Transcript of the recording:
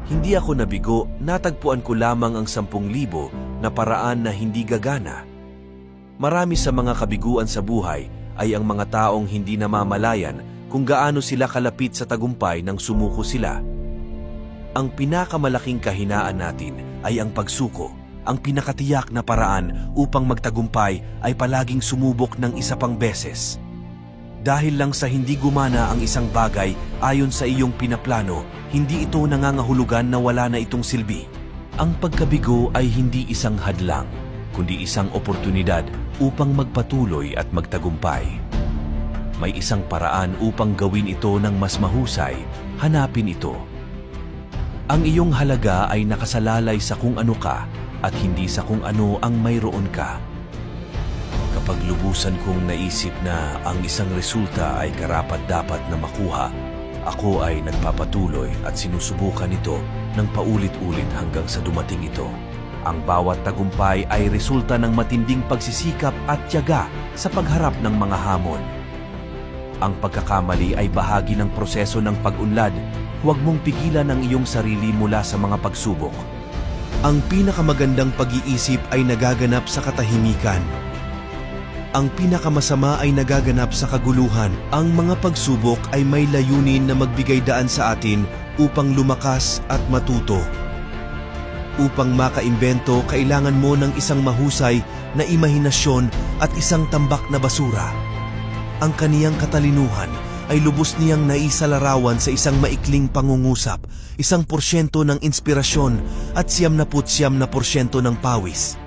Hindi ako nabigo, natagpuan ko lamang ang 10,000 na paraan na hindi gagana. Marami sa mga kabiguan sa buhay ay ang mga taong hindi namamalayan kung gaano sila kalapit sa tagumpay nang sumuko sila. Ang pinakamalaking kahinaan natin ay ang pagsuko. Ang pinakatiyak na paraan upang magtagumpay ay palaging sumubok ng isa pang beses. Dahil lang sa hindi gumana ang isang bagay ayon sa iyong pinaplano, hindi ito nangangahulugan na wala na itong silbi. Ang pagkabigo ay hindi isang hadlang, kundi isang oportunidad upang magpatuloy at magtagumpay. May isang paraan upang gawin ito ng mas mahusay, hanapin ito. Ang iyong halaga ay nakasalalay sa kung ano ka at hindi sa kung ano ang mayroon ka. Kapag lubusan kong naisip na ang isang resulta ay karapat-dapat na makuha, ako ay nagpapatuloy at sinusubukan ito ng paulit-ulit hanggang sa dumating ito. Ang bawat tagumpay ay resulta ng matinding pagsisikap at tiyaga sa pagharap ng mga hamon. Ang pagkakamali ay bahagi ng proseso ng pag-unlad. Huwag mong pigilan ang iyong sarili mula sa mga pagsubok. Ang pinakamagandang pag-iisip ay nagaganap sa katahimikan. Ang pinakamasama ay nagaganap sa kaguluhan. Ang mga pagsubok ay may layunin na magbigay daan sa atin upang lumakas at matuto. Upang makaimbento, kailangan mo ng isang mahusay na imahinasyon at isang tambak na basura. Ang kaniyang katalinuhan ay lubos niyang naisalarawan sa isang maikling pangungusap, 1% ng inspirasyon at 99% ng pawis.